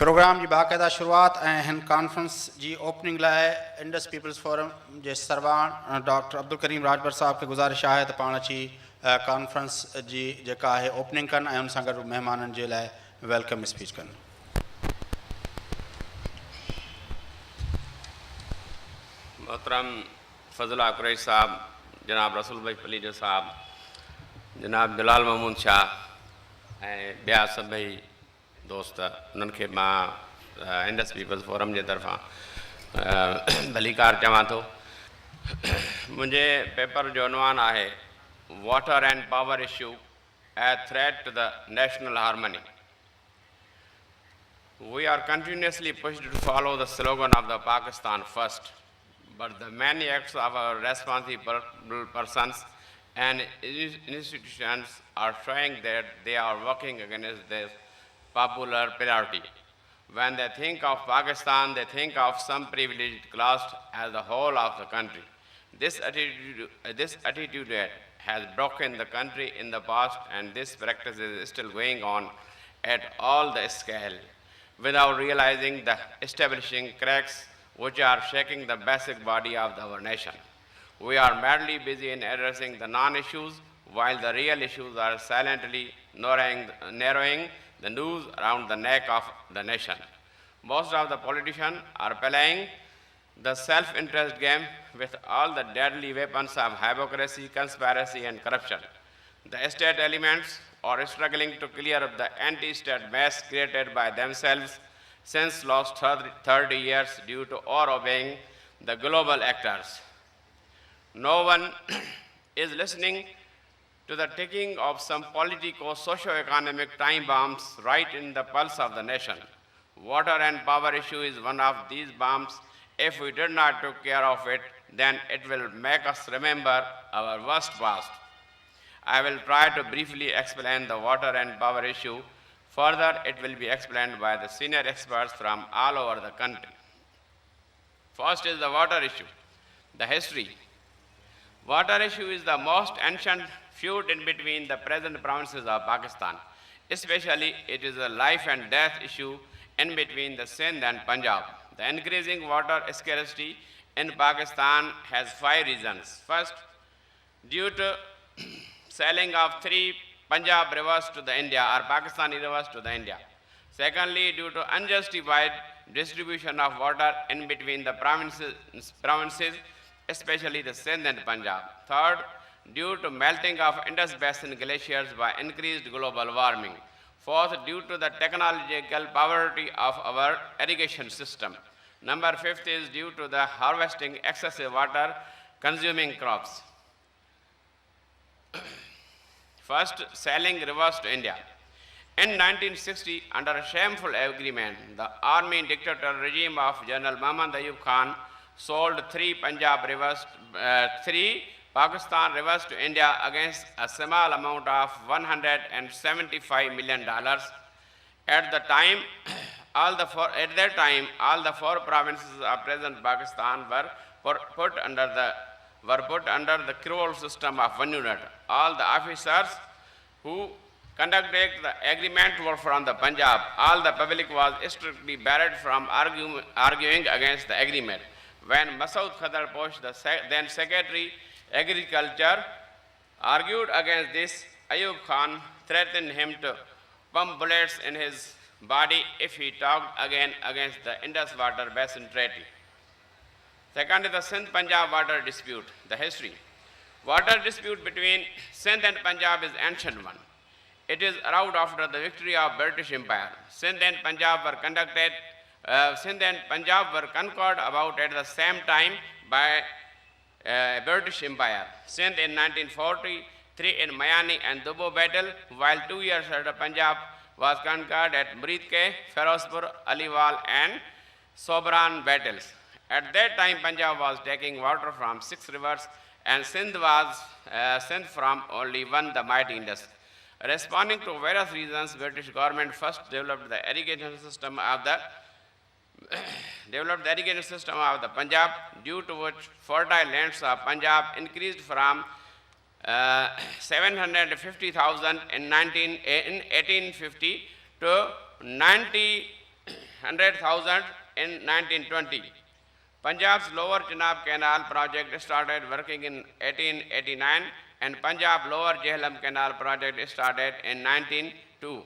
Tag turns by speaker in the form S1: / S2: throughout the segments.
S1: Programme की बाकायदा शुरुआत हिन कॉन्फ्रेंस की ओपनिंग लाए इंडस पीपल्स फोरम के सरबराह डॉक्टर अब्दुल करीम राजपर साहब के गुजारिश है तो पाण अची कॉन्फ्रेंस की जेका है ओपनिंग कन उन सां गॾु मेहमाननि के लाए वेलकम स्पीच कन।
S2: मोहतरम फजला कुरैश साहब, जनाब रसूल भाई पलीजो साहब, जनाब जलाल महमूद शाह ऐं ॿिया सभई दोस्त, उन्हनि खे मां इंडस पीपल्स फोरम जे तरफ़ां भलीकार चवां थो। मुंहिंजे पेपर जो उनवान आहे water and power issue a threat to the national harmony. We are continuously pushed to follow the slogan of the Pakistan first, but the many acts of our responsible persons and institutions are showing that they are working against this popular priority. When they think of Pakistan, they think of some privileged class as the whole of the country. This attitude has broken the country in the past, and this practice is still going on at all the scale, without realizing the establishing cracks which are shaking the basic body of our nation. We are madly busy in addressing the non-issues, while the real issues are silently narrowing the noose around the neck of the nation. Most of the politicians are playing the self-interest game with all the deadly weapons of hypocrisy, conspiracy, and corruption. The state elements are struggling to clear up the anti-state mess created by themselves since last 30 years due to overobeying the global actors. No one is listening to the ticking of some politico socio-economic time bombs right in the pulse of the nation. Water and power issue is one of these bombs. If we did not take care of it, then it will make us remember our worst past. I will try to briefly explain the water and power issue. Further, it will be explained by the senior experts from all over the country. First is the water issue, the history. Water issue is the most ancient feud in between the present provinces of Pakistan. Especially, it is a life and death issue in between the Sindh and Punjab. The increasing water scarcity in Pakistan has 5 reasons. First, due to selling of 3 Punjab rivers to the India or Pakistani rivers to the India. Secondly, due to unjustified distribution of water in between the provinces, especially the Sindh and Punjab. Third, due to melting of Indus basin glaciers by increased global warming. Fourth, due to the technological poverty of our irrigation system. Number 5 is due to the harvesting excessive water consuming crops. First, selling rivers to India. In 1960, under a shameful agreement, the army dictator regime of General Muhammad Ayub Khan sold 3 Pakistan rivers to India against a small amount of $175 million. At that time, all the 4 provinces of present Pakistan were put under the cruel system of 1 unit. All the officers who conducted the agreement were from the Punjab. All the public was strictly barred from arguing against the agreement. When Masood Khadr Posh, the then Secretary Agriculture, argued against this, Ayub Khan threatened him to pump bullets in his body if he talked again against the Indus Water Basin Treaty. Second is the Sindh-Punjab water dispute, the history. Water dispute between Sindh and Punjab is ancient one. It is around after the victory of British Empire. Sindh and Punjab were conquered about at the same time by British Empire. Sindh in 1943 in Mayani and Dubo battle, while 2 years later Punjab was conquered at Muridke, Ferozpur, Aliwal and Sobran battles. At that time, Punjab was taking water from 6 rivers and Sindh from only one, the mighty Indus. Responding to various reasons, British government first developed the irrigation system of the Punjab, due to which fertile lands of Punjab increased from 750,000 in 1850 to 90 100,000 in 1920. Punjab's Lower Chenab Canal project started working in 1889 and Punjab Lower Jhelum Canal project started in 1902.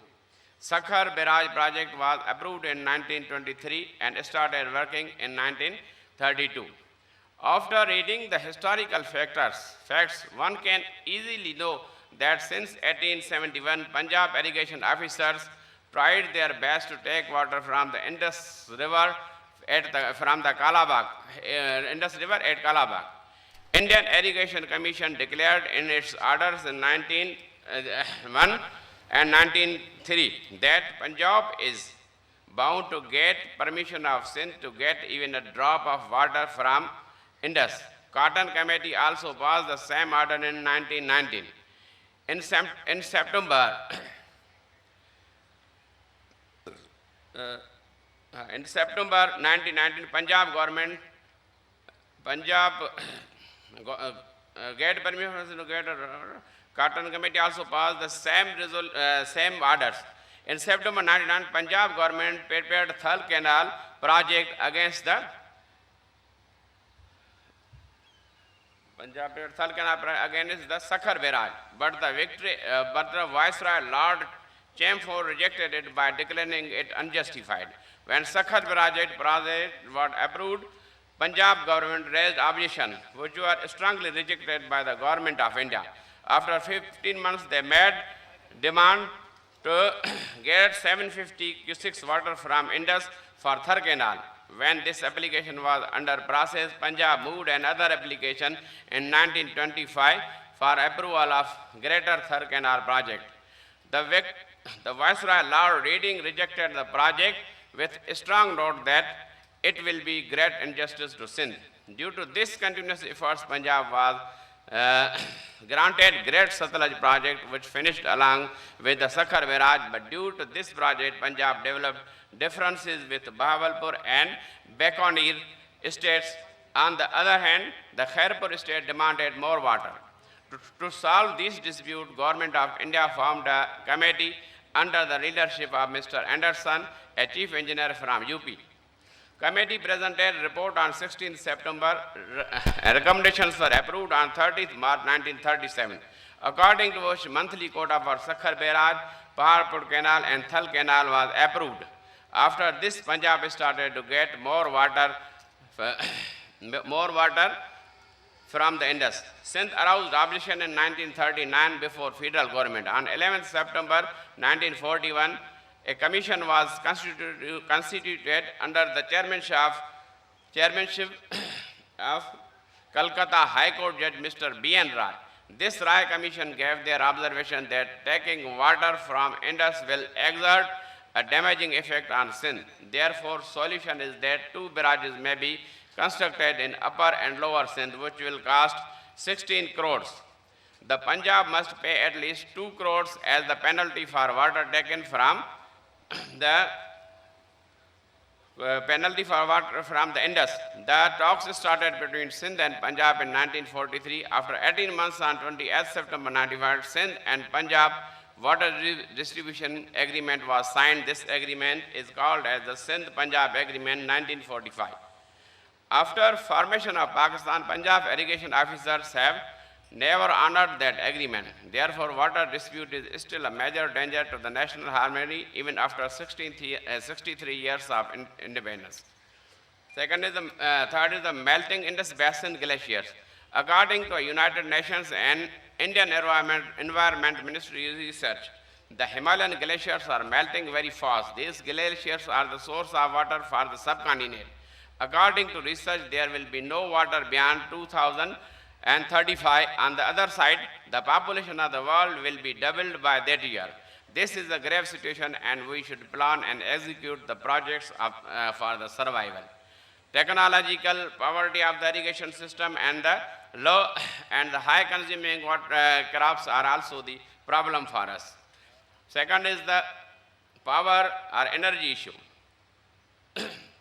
S2: Sakhar Barrage project was approved in 1923 and started working in 1932. After reading the historical facts, one can easily know that since 1871, Punjab irrigation officers tried their best to take water from the Indus River from the Indus River at Kalabagh. Indian Irrigation Commission declared in its orders in 1901 and 1903 that Punjab is bound to get permission of Sindh to get even a drop of water from Indus. Cotton Committee also passed the same order in 1919. In September, in September 1919, get permission to get Cotton Committee also passed the same orders. In September 1999, Punjab government prepared Thal Canal project against the Sakhar Barrage, but the Viceroy Lord Chamfort rejected it by declaring it unjustified. When Sakhar Barrage project was approved, Punjab government raised objection, which were strongly rejected by the government of India. After 15 months, they made demand to get 750 cubic water from Indus for Thar Canal. When this application was under process, Punjab moved another application in 1925 for approval of Greater Thar Canal project. The Viceroy Lord Reading rejected the project with a strong note that it will be great injustice to Sindh. Due to this continuous efforts, Punjab was granted Great Satluj project, which finished along with the Sakhar Barrage, but due to this project, Punjab developed differences with Bahawalpur and Bikaner states. On the other hand, the Khairpur state demanded more water. To solve this dispute, Government of India formed a committee under the leadership of Mr. Anderson, a chief engineer from UP. Committee presented report on 16 September. Recommendations were approved on 30th March 1937. According to which, monthly quota for Sakhar Barrage, Paharpur Canal and Thal Canal was approved. After this, Punjab started to get more water from the Indus. Sindh aroused opposition in 1939 before federal government. On 11th September 1941, a commission was constituted under the chairmanship of Calcutta High Court Judge Mr. B.N. Rai. This Rai Commission gave their observation that taking water from Indus will exert a damaging effect on Sindh. Therefore, solution is that 2 barrages may be constructed in upper and lower Sindh, which will cost 16 crores. The Punjab must pay at least 2 crores as the penalty for water taken from the Indus. The talks started between Sindh and Punjab in 1943. After 18 months, on 28 September 1995, Sindh and Punjab Water Distribution Agreement was signed. This agreement is called as the Sindh-Punjab Agreement 1945. After formation of Pakistan, Punjab irrigation officers have never honored that agreement. Therefore, water dispute is still a major danger to the national harmony even after 63 years of independence. Third is the melting Indus Basin glaciers. According to United Nations and Indian Environment Ministry research, the Himalayan glaciers are melting very fast. These glaciers are the source of water for the subcontinent. According to research, there will be no water beyond 2035. On the other side, the population of the world will be doubled by that year. This is a grave situation, and we should plan and execute the projects for the survival. Technological poverty of the irrigation system and the low and the high consuming water crops are also the problem for us. Second is the power or energy issue.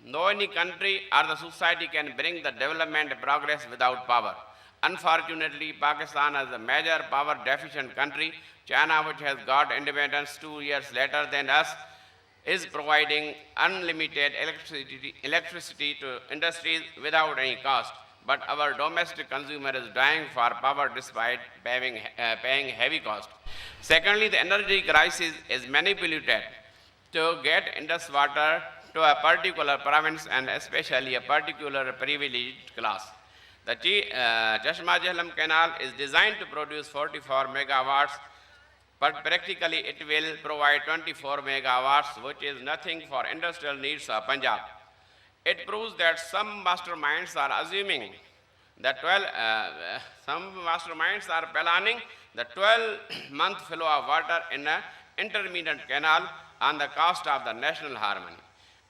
S2: No any country or the society can bring the development progress without power. Unfortunately, Pakistan is a major power deficient country. China, which has got independence 2 years later than us, is providing unlimited electricity to industries without any cost. But our domestic consumer is dying for power despite paying heavy cost. Secondly, the energy crisis is manipulated to get Indus water to a particular province and especially a particular privileged class. The Chashma Jhelum Canal is designed to produce 44 megawatts, but practically it will provide 24 megawatts, which is nothing for industrial needs of Punjab. It proves that some masterminds are assuming that some masterminds are planning the 12-month flow of water in an intermittent canal on the cost of the national harmony.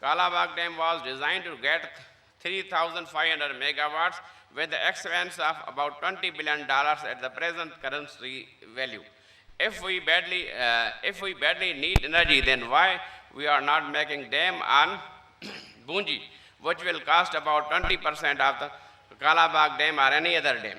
S2: Kalabagh Dam was designed to get 3,500 megawatts with the expense of about $20 billion at the present currency value. If we badly need energy, then why we are not making dam on Bunji, which will cost about 20% of the Kalabagh Dam or any other dam?